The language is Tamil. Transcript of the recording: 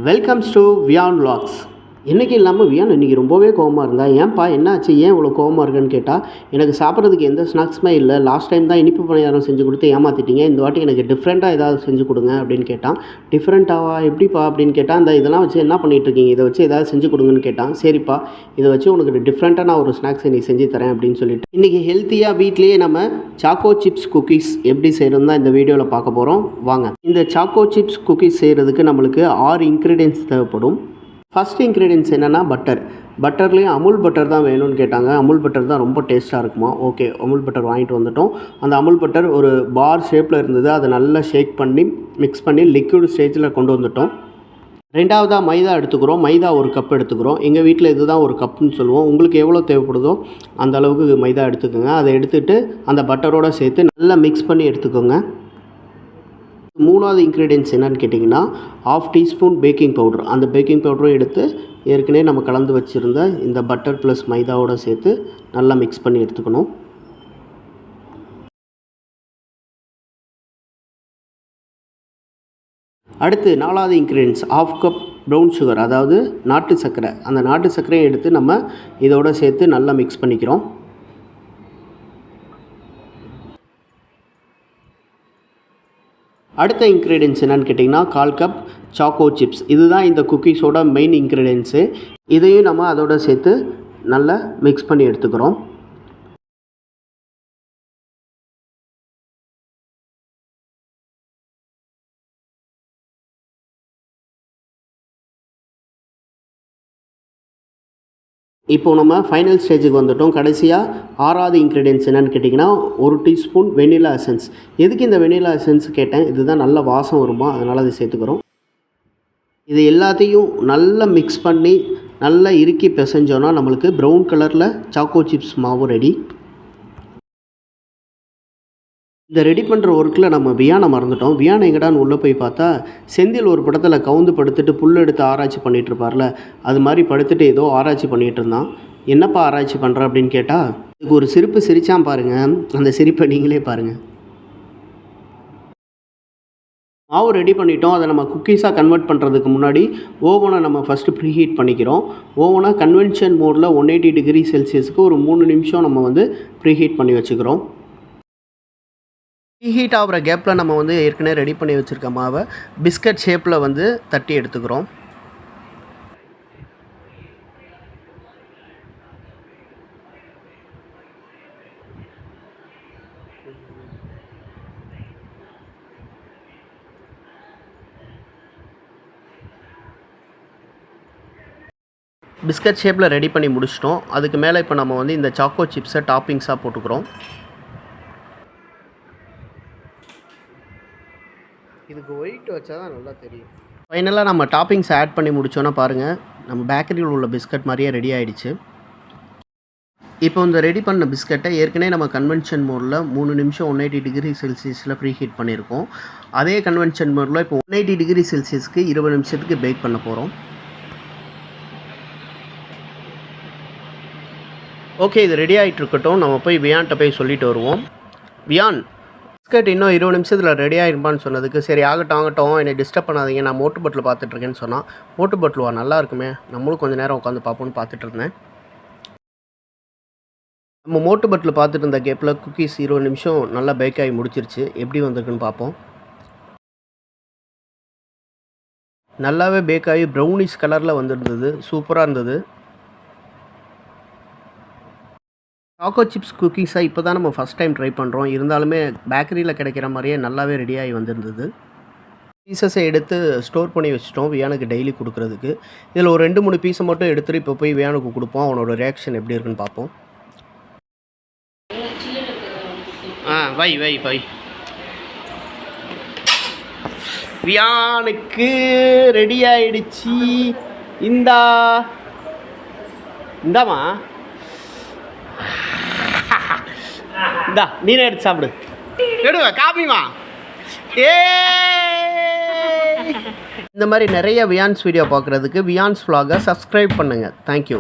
Welcomes to Viaan vlogs. இன்றைக்கி இல்லாமல் வியான் இன்றைக்கி ரொம்பவே கோவமாக இருந்தா. ஏன்ப்பா என்னாச்சு, ஏன் இவ்வளோ கோவமாக இருக்குன்னு கேட்டால், எனக்கு சாப்பிட்றதுக்கு எந்த ஸ்நாக்ஸுமே இல்லை, லாஸ்ட் டைம் தான் இனிப்பு பணியாரம் செஞ்சு கொடுத்து ஏமாற்றிட்டீங்க, இந்த வாட்டி எனக்கு டிஃப்ரெண்ட்டாக ஏதாவது செஞ்சு கொடுங்க அப்படின்னு கேட்டான். டிஃப்ரெண்ட்டாவா, எப்படிப்பா அப்படின்னு கேட்டால், அந்த இதெல்லாம் வச்சு என்ன பண்ணிகிட்ருக்கீங்க, இதை வச்சு ஏதாவது செஞ்சு கொடுங்கன்னு கேட்டான். சரிப்பா, இதை வச்சு உனக்கு டிஃப்ரெண்ட்டாக நான் ஒரு ஸ்நாக்ஸ் நீ செஞ்சு தரேன் அப்படின்னு சொல்லிட்டு, இன்றைக்கி ஹெல்த்தியாக வீட்லேயே நம்ம சாக்கோ சிப்ஸ் குக்கீஸ் எப்படி செய்கிறது தான் இந்த வீடியோவில் பார்க்க போகிறோம். வாங்க. இந்த சாக்கோ சிப்ஸ் குக்கீஸ் செய்கிறதுக்கு நம்மளுக்கு 6 இன்க்ரீடியன்ட்ஸ் தேவைப்படும். ஃபஸ்ட் இன்க்ரீடியன்ஸ் என்னென்னா பட்டர்லேயும் அமுல் பட்டர் தான் வேணும்னு கேட்டாங்க. அமுல் பட்டர் தான் ரொம்ப டேஸ்ட்டாக இருக்குமா. ஓகே, அமுல் பட்டர் வாங்கிட்டு வந்துட்டோம். அந்த அமுல் பட்டர் ஒரு பார் ஷேப்பில் இருந்தது, அதை நல்லா ஷேக் பண்ணி மிக்ஸ் பண்ணி லிக்விட் ஸ்டேஜில் கொண்டு வந்துட்டோம். ரெண்டாவதாக மைதா எடுத்துக்கிறோம். மைதா 1 கப் எடுத்துக்கிறோம். எங்கள் வீட்டில் இதுதான் 1 கப்புன்னு சொல்லுவோம். உங்களுக்கு எவ்வளோ தேவைப்படுதோ அந்த அளவுக்கு மைதா எடுத்துக்கோங்க. அதை எடுத்துகிட்டு அந்த பட்டரோடு சேர்த்து நல்லா மிக்ஸ் பண்ணி எடுத்துக்கோங்க. மூணாவது இன்க்ரீடியன்ட்ஸ் என்னென்னு கேட்டிங்கன்னா, 1/2 டீஸ்பூன் பேக்கிங் பவுடர். அந்த பேக்கிங் பவுடரும் எடுத்து ஏற்கனவே நம்ம கலந்து வச்சுருந்த இந்த பட்டர் ப்ளஸ் மைதாவோடு சேர்த்து நல்லா மிக்ஸ் பண்ணி எடுத்துக்கணும். அடுத்து 4வது இன்க்ரீடியன்ட்ஸ் 1/2 கப் ப்ரௌன் சுகர், அதாவது நாட்டு சர்க்கரை. அந்த நாட்டு சர்க்கரையை எடுத்து நம்ம இதோடு சேர்த்து நல்லா மிக்ஸ் பண்ணிக்கிறோம். அடுத்த இன்க்ரீடியன்ஸ் என்னென்னு கேட்டிங்கன்னா, 1/4 கப் சாக்கோ சிப்ஸ். இதுதான் இந்த குக்கீஸோட மெயின் இன்க்ரீடியன்ஸு. இதையும் நம்ம அதோடு சேர்த்து நல்லா மிக்ஸ் பண்ணி எடுத்துக்கிறோம். இப்போ நம்ம ஃபைனல் ஸ்டேஜுக்கு வந்துவிட்டோம். கடைசியாக 6வது இன்க்ரீடியன்ஸ் என்னென்னு கேட்டிங்கன்னா, 1 டீஸ்பூன் வெனிலா எசன்ஸ். எதுக்கு இந்த வெனிலா எசன்ஸ் கேட்டேன், இதுதான் நல்ல வாசம் வருமா, அதனால் அதை சேர்த்துக்கிறோம். இது எல்லாத்தையும் நல்லா மிக்ஸ் பண்ணி நல்லா இறுக்கி பிசைஞ்சோன்னா நம்மளுக்கு ப்ரௌன் கலரில் சாக்கோ சிப்ஸ் மாவு ரெடி. இந்த ரெடி பண்ணுற ஒர்க்கில் நம்ம வியானை மறந்துட்டோம். வியானை எங்கடான்னு உள்ளே போய் பார்த்தா, செந்தில் ஒரு படத்தில் கவுந்து படுத்துட்டு புல் எடுத்து ஆராய்ச்சி பண்ணிகிட்டு இருப்பார்ல, அது மாதிரி படுத்துட்டு ஏதோ ஆராய்ச்சி பண்ணிகிட்டு இருந்தான். என்னப்பா ஆராய்ச்சி பண்ணுற அப்படின்னு கேட்டால், இதுக்கு ஒரு சிரிப்பு சிரிச்சான் பாருங்கள். அந்த சிரிப்பை நீங்களே பாருங்கள். மாவு ரெடி பண்ணிட்டோம். அதை நம்ம குக்கீஸாக கன்வெர்ட் பண்ணுறதுக்கு முன்னாடி ஓவனை நம்ம ஃபஸ்ட்டு ப்ரீஹீட் பண்ணிக்கிறோம். ஓவனை கன்வென்ஷன் மோடில் 180 டிகிரி செல்சியஸுக்கு ஒரு 3 நிமிஷம் நம்ம வந்து ப்ரீஹீட் பண்ணி வச்சுக்கிறோம். ஹீட் ஆகிற கேப்பில் நம்ம வந்து ஏற்கனவே ரெடி பண்ணி வச்சுருக்க மாவை பிஸ்கட் ஷேப்பில் வந்து தட்டி எடுத்துக்கிறோம். பிஸ்கட் ஷேப்பில் ரெடி பண்ணி முடிச்சிட்டோம். அதுக்கு மேலே இப்போ நம்ம வந்து இந்த சாக்கோ சிப்ஸை டாப்பிங்ஸாக போட்டுக்கிறோம். இதுக்கு ஒயிட் வச்சா தான் நல்லா தெரியும். ஃபைனலாக நம்ம டாப்பிங்ஸ் ஆட் பண்ணி முடித்தோன்னா பாருங்கள், நம்ம பேக்கரியில் உள்ள பிஸ்கட் மாதிரியே ரெடி ஆகிடுச்சு. இப்போ இந்த ரெடி பண்ண பிஸ்கட்டை ஏற்கனவே நம்ம கன்வென்ஷன் மோடில் 3 நிமிஷம் 180 டிகிரி செல்சியஸில் ப்ரீ ஹீட் பண்ணியிருக்கோம். அதே கன்வென்ஷன் மோடில் இப்போ 180 டிகிரி செல்சியஸ்க்கு 20 நிமிஷத்துக்கு பேக் பண்ண போகிறோம். ஓகே, இது ரெடி ஆகிட்டு இருக்கட்டும். நம்ம போய் வியான்கிட்ட போய் சொல்லிட்டு வருவோம். வியான், பிஸ்கட் இன்னும் 20 நிமிஷத்தில் ரெடி ஆகிருப்பான்னு சொன்னதுக்கு, சரி ஆகட்டும் என்னை டிஸ்டர்ப் பண்ணாதீங்க, நான் மோட்டு பட்டில் பார்த்துட்ருக்கேன்னு சொன்னால், மோட்டு பட்டிலுவா நல்லா இருக்குமே, நம்மளும் கொஞ்சம் நேரம் உட்காந்து பார்ப்போன்னு பார்த்துட்டு இருந்தேன். நம்ம மோட்டு பட்டில் பார்த்துட்டு இருந்த கேப்பில் குக்கீஸ் 20 நிமிஷம் நல்லா பேக் ஆகி முடிச்சிருச்சு. எப்படி வந்திருக்குன்னு பார்ப்போம். நல்லாவே பேக் ஆகி ப்ரௌனிஷ் கலரில் வந்துருந்தது, சூப்பராக இருந்தது. சாக்கோ சிப்ஸ் குக்கீஸாக இப்போ தான் நம்ம ஃபஸ்ட் டைம் ட்ரை பண்ணுறோம். இருந்தாலுமே பேக்கரியில் கிடைக்கிற மாதிரியே நல்லாவே ரெடியாகி வந்திருந்தது. பீசஸை எடுத்து ஸ்டோர் பண்ணி வச்சுட்டோம் வியானுக்கு டெய்லி கொடுக்குறதுக்கு. இதில் ஒரு 2-3 பீஸை மட்டும் எடுத்துகிட்டு இப்போ போய் வியானுக்கு கொடுப்போம். அவனோட ரியாக்ஷன் எப்படி இருக்குன்னு பார்ப்போம். வை வியானுக்கு ரெடி ஆகிடுச்சு. இந்தாமா இந்தா, நீனே எடுத்து சாப்பிடு. எடுவ காப்பிமா. இந்த மாதிரி நிறைய வியான்ஸ் வீடியோ பார்க்குறதுக்கு வியான்ஸ் vlog-ஐ சப்ஸ்கிரைப் பண்ணுங்கள். தேங்க்யூ.